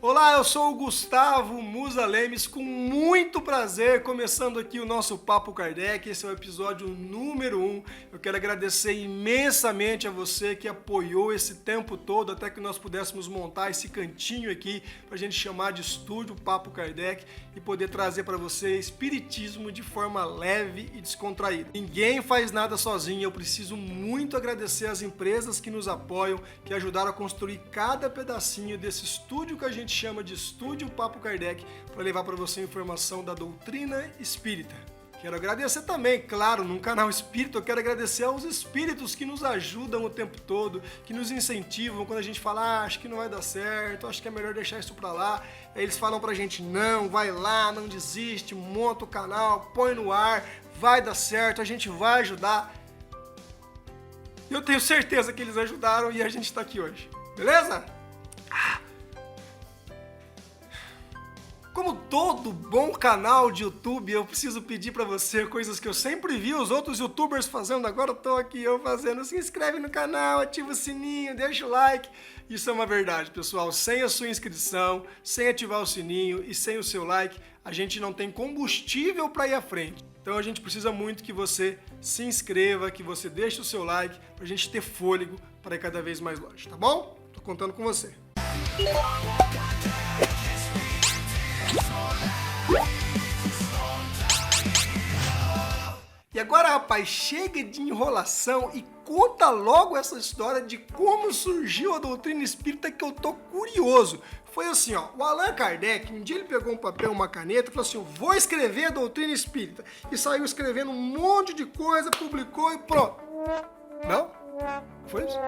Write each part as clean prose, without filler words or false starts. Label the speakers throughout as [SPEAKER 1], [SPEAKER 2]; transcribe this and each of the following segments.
[SPEAKER 1] Olá, eu sou o Gustavo Musa Lemes, com muito prazer, começando aqui o nosso Papo Kardec. Esse é o episódio número 1. Eu quero agradecer imensamente a você que apoiou esse tempo todo até que nós pudéssemos montar esse cantinho aqui para a gente chamar de estúdio Papo Kardec e poder trazer para você espiritismo de forma leve e descontraída. Ninguém faz nada sozinho, eu preciso muito agradecer às empresas que nos apoiam, que ajudaram a construir cada pedacinho desse estúdio que a gente chama de Estúdio Papo Kardec para levar para você informação da doutrina espírita. Quero agradecer também, claro, num canal espírita, eu quero agradecer aos espíritos que nos ajudam o tempo todo, que nos incentivam quando a gente fala, acho que não vai dar certo, acho que é melhor deixar isso para lá. Aí eles falam pra gente, não, vai lá, não desiste, monta o canal, põe no ar, vai dar certo, a gente vai ajudar. Eu tenho certeza que eles ajudaram e a gente está aqui hoje, beleza? Como todo bom canal de YouTube, eu preciso pedir para você coisas que eu sempre vi os outros youtubers fazendo, agora eu tô aqui eu fazendo. Se inscreve no canal, ativa o sininho, deixa o like. Isso é uma verdade, pessoal. Sem a sua inscrição, sem ativar o sininho e sem o seu like, a gente não tem combustível para ir à frente. Então a gente precisa muito que você se inscreva, que você deixe o seu like, para a gente ter fôlego para ir cada vez mais longe, tá bom? Tô contando com você. E agora, rapaz, chega de enrolação e conta logo essa história de como surgiu a doutrina espírita, que eu tô curioso. Foi assim, ó, o Allan Kardec, um dia ele pegou um papel, uma caneta e falou assim, vou escrever a doutrina espírita. E saiu escrevendo um monte de coisa, publicou e pronto. Não? Foi isso?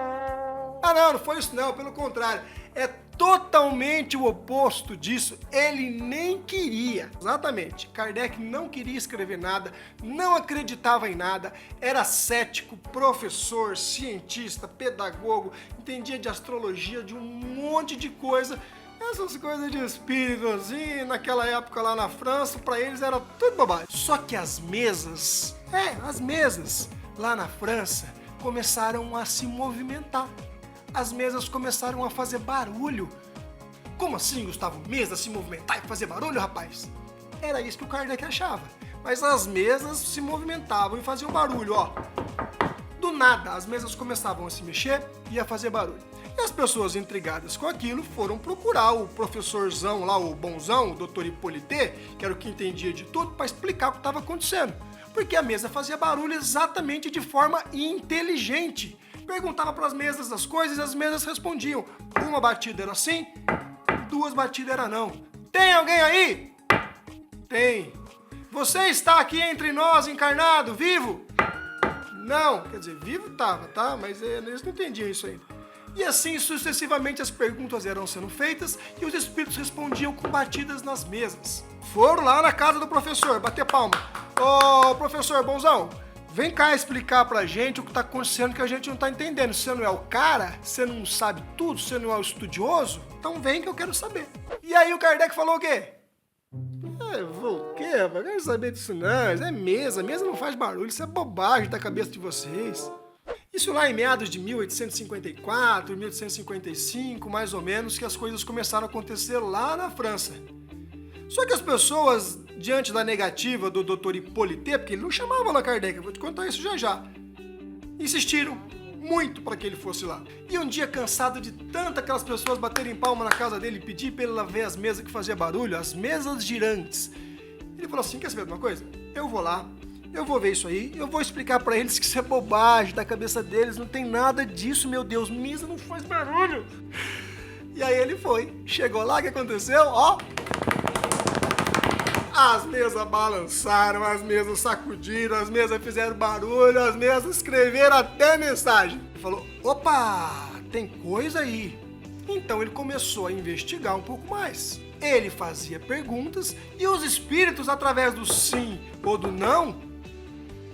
[SPEAKER 1] Ah, não foi isso não, pelo contrário. É totalmente o oposto disso, ele nem queria. Exatamente, Kardec não queria escrever nada, não acreditava em nada, era cético, professor, cientista, pedagogo, entendia de astrologia, de um monte de coisa. Essas coisas de espírito, assim, naquela época lá na França, para eles era tudo bobagem. Só que as mesas lá na França começaram a se movimentar. As mesas começaram a fazer barulho. Como assim, Gustavo? Mesa se movimentar e fazer barulho, rapaz? Era isso que o Kardec achava. Mas as mesas se movimentavam e faziam barulho, ó. Do nada, as mesas começavam a se mexer e a fazer barulho. E as pessoas intrigadas com aquilo foram procurar o professorzão lá, o bonzão, o doutor Hippolyte, que era o que entendia de tudo, para explicar o que estava acontecendo. Porque a mesa fazia barulho exatamente de forma inteligente. Perguntava para as mesas as coisas e as mesas respondiam. Uma batida era assim, duas batidas era não. Tem alguém aí? Tem. Você está aqui entre nós, encarnado, vivo? Não. Quer dizer, vivo estava, tá? Mas eles não entendiam isso ainda. E assim sucessivamente as perguntas eram sendo feitas e os espíritos respondiam com batidas nas mesas. Foram lá na casa do professor, bater palma. Ô, professor bonzão, vem cá explicar pra gente o que tá acontecendo que a gente não tá entendendo. Você não é o cara? Você não sabe tudo? Você não é o estudioso? Então vem que eu quero saber. E aí o Kardec falou o quê? Vou o quê? Eu não quero saber disso não. Isso é mesa. Mesa não faz barulho. Isso é bobagem da cabeça de vocês. Isso lá em meados de 1854, 1855, mais ou menos, que as coisas começaram a acontecer lá na França. Só que as pessoas, diante da negativa do Dr. Hippolyte, porque ele não chamava Allan Kardec, eu vou te contar isso já, insistiram muito para que ele fosse lá. E um dia, cansado de tanto aquelas pessoas baterem palma na casa dele e pedir para ele lá ver as mesas que faziam barulho, as mesas girantes, ele falou assim, quer saber de uma coisa? Eu vou lá, eu vou ver isso aí, eu vou explicar para eles que isso é bobagem da cabeça deles, não tem nada disso, meu Deus, mesa não faz barulho. E aí ele foi, chegou lá, o que aconteceu? Ó, as mesas balançaram, as mesas sacudiram, as mesas fizeram barulho, as mesas escreveram até mensagem. Ele falou, opa, tem coisa aí. Então ele começou a investigar um pouco mais. Ele fazia perguntas e os espíritos, através do sim ou do não,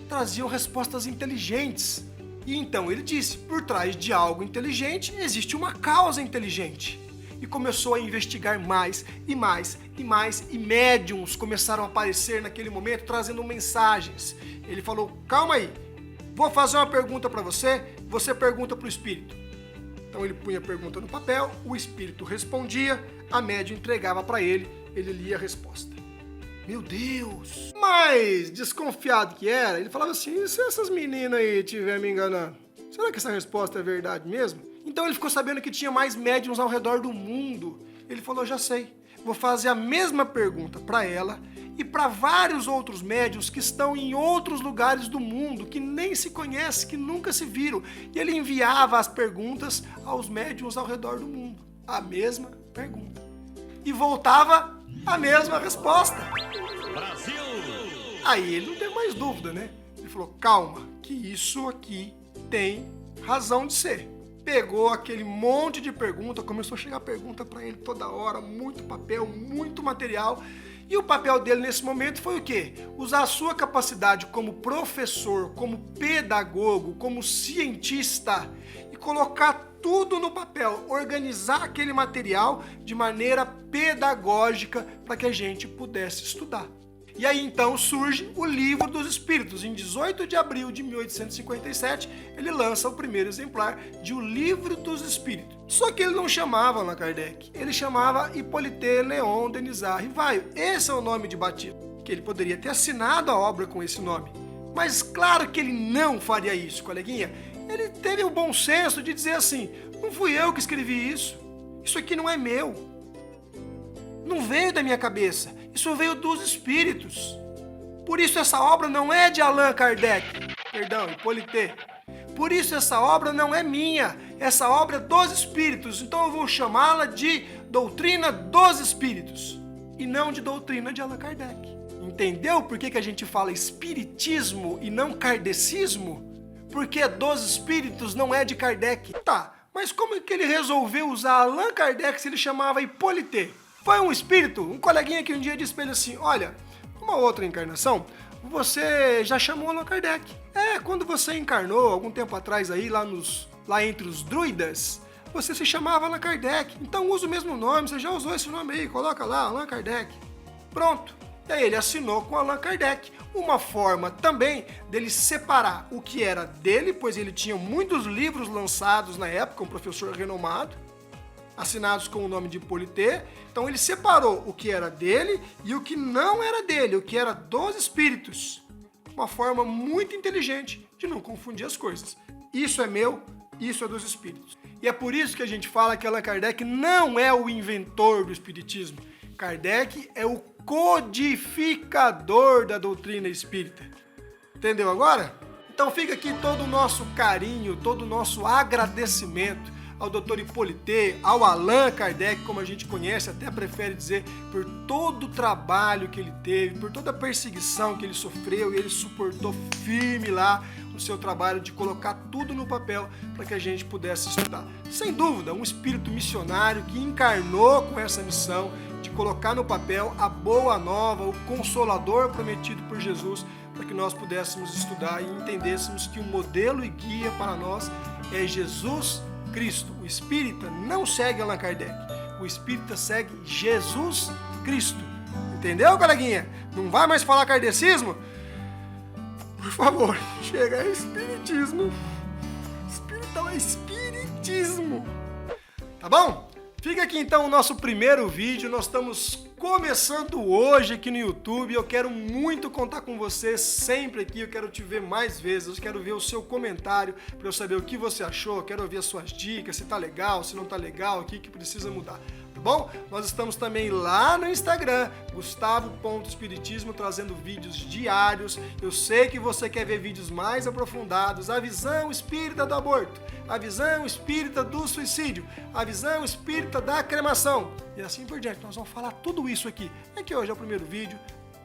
[SPEAKER 1] traziam respostas inteligentes. E então ele disse, por trás de algo inteligente existe uma causa inteligente. E começou a investigar mais e mais e mais, e médiums começaram a aparecer naquele momento trazendo mensagens. Ele falou, calma aí, vou fazer uma pergunta para você, você pergunta para o espírito. Então ele punha a pergunta no papel, o espírito respondia, a médium entregava para ele lia a resposta. Meu Deus! Mas, desconfiado que era, ele falava assim, e se essas meninas aí estiverem me enganando? Será que essa resposta é verdade mesmo? Então ele ficou sabendo que tinha mais médiums ao redor do mundo. Ele falou, já sei, vou fazer a mesma pergunta para ela e para vários outros médiums que estão em outros lugares do mundo, que nem se conhecem, que nunca se viram. E ele enviava as perguntas aos médiums ao redor do mundo. A mesma pergunta. E voltava a mesma resposta. Brasil! Aí ele não teve mais dúvida, né? Ele falou, calma, que isso aqui tem razão de ser. Pegou aquele monte de pergunta, começou a chegar pergunta para ele toda hora, muito papel, muito material. E o papel dele nesse momento foi o quê? Usar a sua capacidade como professor, como pedagogo, como cientista e colocar tudo no papel, organizar aquele material de maneira pedagógica para que a gente pudesse estudar. E aí então surge o Livro dos Espíritos. Em 18 de abril de 1857, ele lança o primeiro exemplar de O Livro dos Espíritos. Só que ele não chamava Allan Kardec, ele chamava Hippolyte Léon Denisard Rivaio. Esse é o nome de batismo, que ele poderia ter assinado a obra com esse nome. Mas claro que ele não faria isso, coleguinha. Ele teve o bom senso de dizer assim, não fui eu que escrevi isso aqui não é meu. Não veio da minha cabeça, isso veio dos espíritos. Por isso essa obra não é de Allan Kardec, Hippolyte. Por isso essa obra não é minha, essa obra é dos espíritos, então eu vou chamá-la de Doutrina dos Espíritos, e não de Doutrina de Allan Kardec. Entendeu por que a gente fala espiritismo e não kardecismo? Porque é dos espíritos, não é de Kardec. Tá, mas como é que ele resolveu usar Allan Kardec se ele chamava Hippolyte? Foi um espírito, um coleguinha que um dia disse pra ele assim, olha, uma outra encarnação, você já chamou Allan Kardec. Quando você encarnou, algum tempo atrás aí, lá entre os druidas, você se chamava Allan Kardec. Então usa o mesmo nome, você já usou esse nome aí, coloca lá, Allan Kardec. Pronto. E aí ele assinou com Allan Kardec. Uma forma também dele separar o que era dele, pois ele tinha muitos livros lançados na época, um professor renomado, assinados com o nome de Hippolyte. Então ele separou o que era dele e o que não era dele, o que era dos espíritos. Uma forma muito inteligente de não confundir as coisas. Isso é meu, isso é dos espíritos. E é por isso que a gente fala que Allan Kardec não é o inventor do espiritismo. Kardec é o codificador da doutrina espírita. Entendeu agora? Então fica aqui todo o nosso carinho, todo o nosso agradecimento ao Dr. Hippolyte, ao Allan Kardec, como a gente conhece, até prefere dizer, por todo o trabalho que ele teve, por toda a perseguição que ele sofreu, e ele suportou firme lá no seu trabalho de colocar tudo no papel para que a gente pudesse estudar. Sem dúvida, um espírito missionário que encarnou com essa missão de colocar no papel a boa nova, o consolador prometido por Jesus, para que nós pudéssemos estudar e entendêssemos que o modelo e guia para nós é Jesus Cristo. O espírita não segue Allan Kardec, o espírita segue Jesus Cristo. Entendeu, coleguinha? Não vai mais falar kardecismo? Por favor, chega a espiritismo. Espiritual é espiritismo. Tá bom? Fica aqui então o nosso primeiro vídeo. Nós estamos começando hoje aqui no YouTube. Eu quero muito contar com você sempre aqui. Eu quero te ver mais vezes. Eu quero ver o seu comentário para eu saber o que você achou. Eu quero ouvir as suas dicas, se tá legal, se não tá legal, o que precisa mudar. Tá bom? Nós estamos também lá no Instagram, Gustavo.espiritismo, trazendo vídeos diários. Eu sei que você quer ver vídeos mais aprofundados, a visão espírita do aborto, a visão espírita do suicídio, a visão espírita da cremação e assim por diante. Nós vamos falar tudo isso aqui. É que hoje é o primeiro vídeo,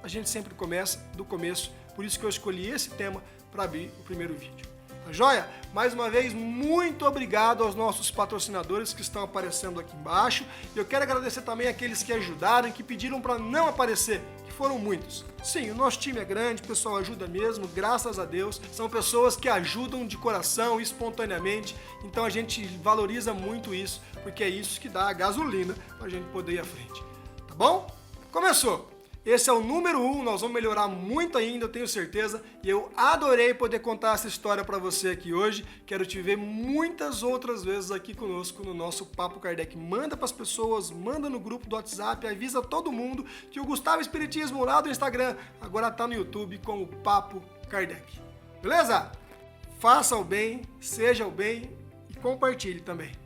[SPEAKER 1] a gente sempre começa do começo, por isso que eu escolhi esse tema para abrir o primeiro vídeo. Tá joia? Mais uma vez, muito obrigado aos nossos patrocinadores que estão aparecendo aqui embaixo. E eu quero agradecer também aqueles que ajudaram e que pediram para não aparecer, que foram muitos. Sim, o nosso time é grande, o pessoal ajuda mesmo, graças a Deus. São pessoas que ajudam de coração, espontaneamente. Então a gente valoriza muito isso, porque é isso que dá a gasolina para a gente poder ir à frente. Tá bom? Começou! Esse é o número 1, nós vamos melhorar muito ainda, eu tenho certeza. E eu adorei poder contar essa história para você aqui hoje. Quero te ver muitas outras vezes aqui conosco no nosso Papo Kardec. Manda para as pessoas, manda no grupo do WhatsApp, avisa todo mundo que o Gustavo Espiritismo lá do Instagram agora tá no YouTube com o Papo Kardec. Beleza? Faça o bem, seja o bem e compartilhe também.